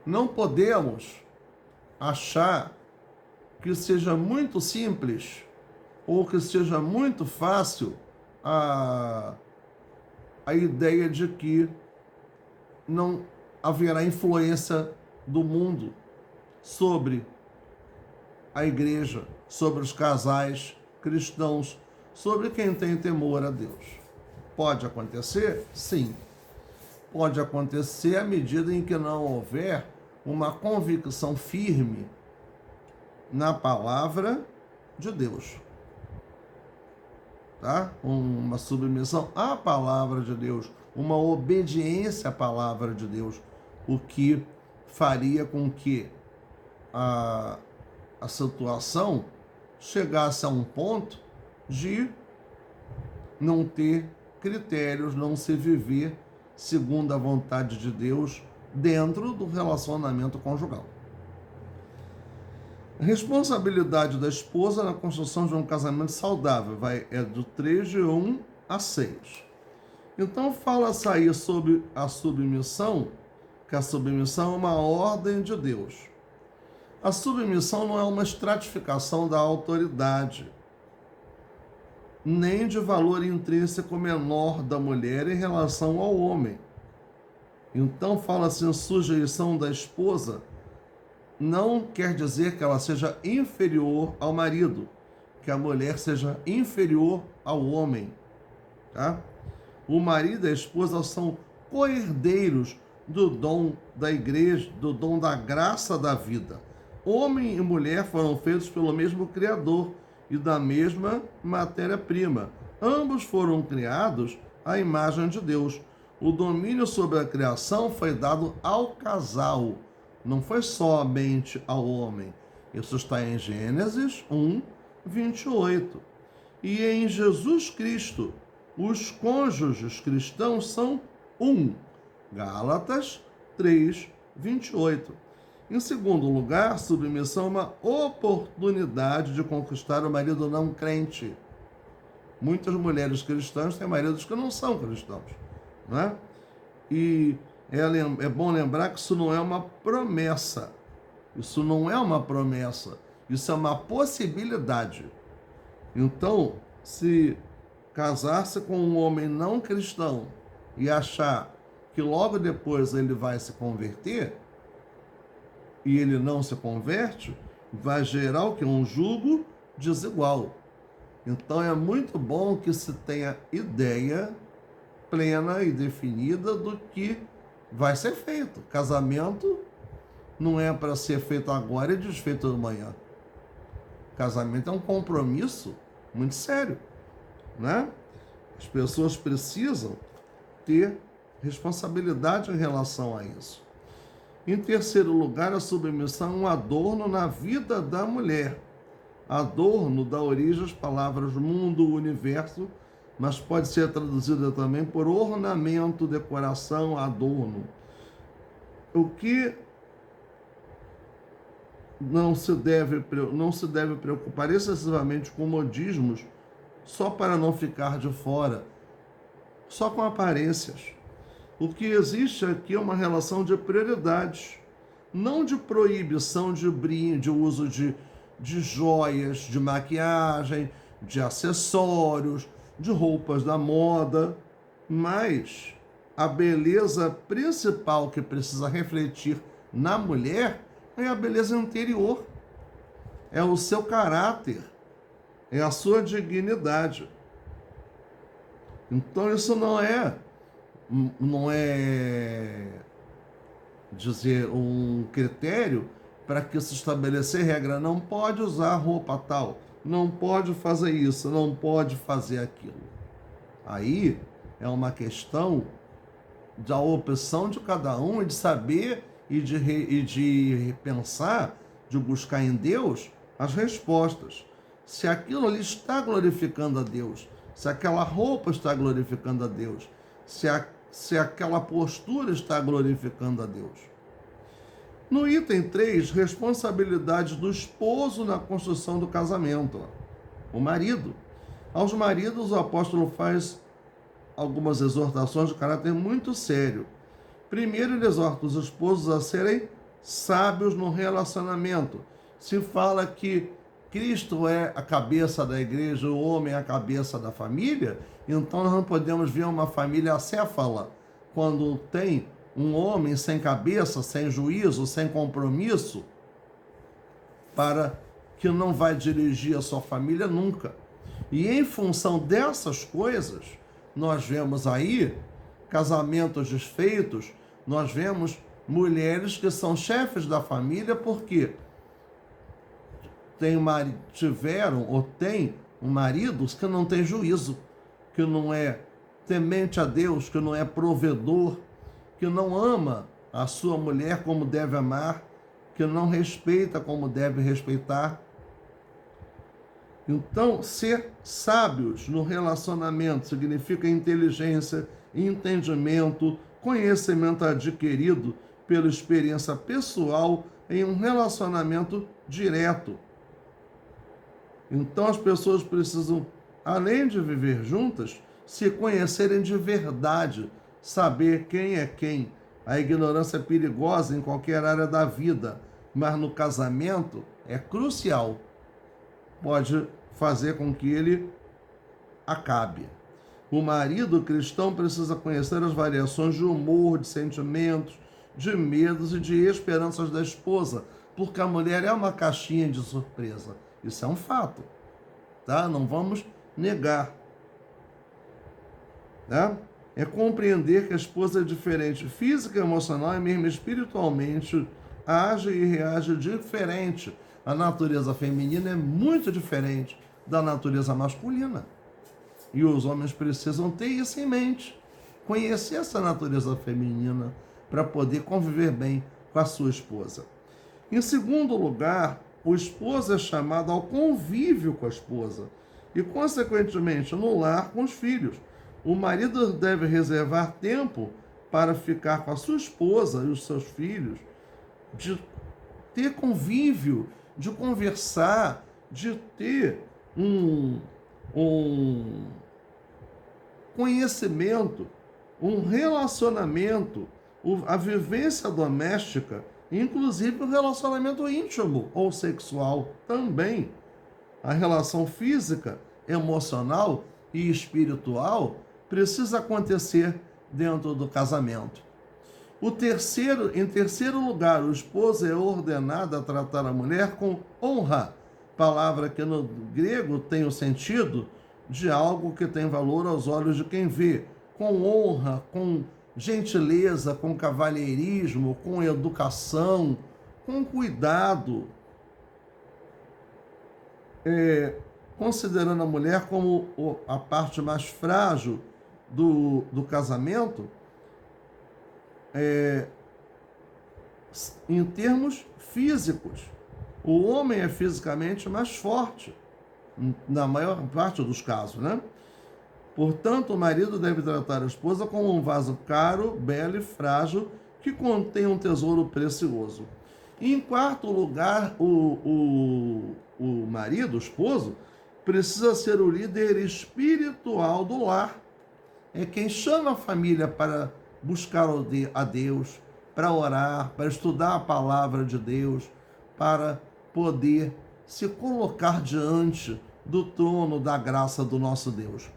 Não podemos achar que seja muito simples ou que seja muito fácil a ideia de que não haverá influência do mundo sobre a igreja, sobre os casais cristãos, sobre quem tem temor a Deus. Pode acontecer? Sim. Pode acontecer à medida em que não houver uma convicção firme na palavra de Deus. Tá? Uma submissão à palavra de Deus, uma obediência à palavra de Deus, o que faria com que a situação chegasse a um ponto de não ter critérios, não se viver segundo a vontade de Deus dentro do relacionamento conjugal. Responsabilidade da esposa na construção de um casamento saudável, é do 3 de 1 a 6. Então fala-se aí sobre a submissão, que a submissão é uma ordem de Deus. A submissão não é uma estratificação da autoridade, nem de valor intrínseco menor da mulher em relação ao homem. Então fala-se em sujeição da esposa, não quer dizer que ela seja inferior ao marido, que a mulher seja inferior ao homem. Tá? O marido e a esposa são co-herdeiros do dom da igreja, do dom da graça da vida. Homem e mulher foram feitos pelo mesmo Criador e da mesma matéria-prima. Ambos foram criados à imagem de Deus. O domínio sobre a criação foi dado ao casal, não foi somente ao homem. Isso está em Gênesis 1, 28. E em Jesus Cristo, os cônjuges cristãos são um. Gálatas 3, 28. Em segundo lugar, submissão é uma oportunidade de conquistar o marido não crente. Muitas mulheres cristãs têm maridos que não são cristãos, não é? E é bom lembrar que isso não é uma promessa. Isso não é uma promessa. Isso é uma possibilidade. Então, se casar-se com um homem não cristão e achar que logo depois ele vai se converter, e ele não se converte, vai gerar o que? Um jugo desigual. Então é muito bom que se tenha ideia plena e definida do que vai ser feito. Casamento não é para ser feito agora e desfeito amanhã. Casamento é um compromisso muito sério, né? As pessoas precisam ter responsabilidade em relação a isso. Em terceiro lugar, a submissão é um adorno na vida da mulher. Adorno dá origem às palavras mundo, universo, mas pode ser traduzida também por ornamento, decoração, adorno. O que não se deve preocupar excessivamente com modismos só para não ficar de fora, só com aparências. O que existe aqui é uma relação de prioridades, não de proibição de brinde, de uso de joias, de maquiagem, de acessórios, de roupas da moda, mas a beleza principal que precisa refletir na mulher é a beleza interior, é o seu caráter, é a sua dignidade. Então isso não é dizer um critério para que se estabelecer regra. Não pode usar roupa tal, não pode fazer isso, não pode fazer aquilo. Aí é uma questão da opção de cada um e de saber e de pensar, de buscar em Deus as respostas. Se aquilo ali está glorificando a Deus, se aquela roupa está glorificando a Deus, se aquela postura está glorificando a Deus. No item 3, responsabilidade do esposo na construção do casamento. O marido. Aos maridos, o apóstolo faz algumas exortações de caráter muito sério. Primeiro, ele exorta os esposos a serem sábios no relacionamento. Se fala que Cristo é a cabeça da igreja, o homem é a cabeça da família, então nós não podemos ver uma família acéfala quando tem um homem sem cabeça, sem juízo, sem compromisso, para que não vai dirigir a sua família nunca. E em função dessas coisas, nós vemos aí casamentos desfeitos, nós vemos mulheres que são chefes da família porque tiveram ou têm maridos que não tem juízo, que não é temente a Deus, que não é provedor, que não ama a sua mulher como deve amar, que não respeita como deve respeitar. Então, ser sábios no relacionamento significa inteligência, entendimento, conhecimento adquirido pela experiência pessoal em um relacionamento direto. Então, as pessoas precisam, além de viver juntas, se conhecerem de verdade, saber quem é quem. A ignorância é perigosa em qualquer área da vida, mas no casamento é crucial. Pode fazer com que ele acabe. O marido cristão precisa conhecer as variações de humor, de sentimentos, de medos e de esperanças da esposa, porque a mulher é uma caixinha de surpresa. Isso é um fato, tá? Não vamos negar, tá? É compreender que a esposa é diferente física, emocional e mesmo espiritualmente, age e reage diferente. A natureza feminina é muito diferente da natureza masculina. E os homens precisam ter isso em mente. Conhecer essa natureza feminina para poder conviver bem com a sua esposa. Em segundo lugar, o esposo é chamado ao convívio com a esposa e, consequentemente, no lar com os filhos. O marido deve reservar tempo para ficar com a sua esposa e os seus filhos, de ter convívio, de conversar, de ter um conhecimento, um relacionamento, a vivência doméstica, inclusive o relacionamento íntimo ou sexual também. A relação física, emocional e espiritual precisa acontecer dentro do casamento. Em terceiro lugar, o esposo é ordenado a tratar a mulher com honra, palavra que no grego tem o sentido de algo que tem valor aos olhos de quem vê, com honra, com gentileza, com cavalheirismo, com educação, com cuidado, considerando a mulher como a parte mais frágil do casamento, em termos físicos. O homem é fisicamente mais forte, na maior parte dos casos, né? Portanto, o marido deve tratar a esposa como um vaso caro, belo e frágil, que contém um tesouro precioso. E, em quarto lugar, o marido, o esposo, precisa ser o líder espiritual do lar. É quem chama a família para buscar a Deus, para orar, para estudar a palavra de Deus, para poder se colocar diante do trono da graça do nosso Deus.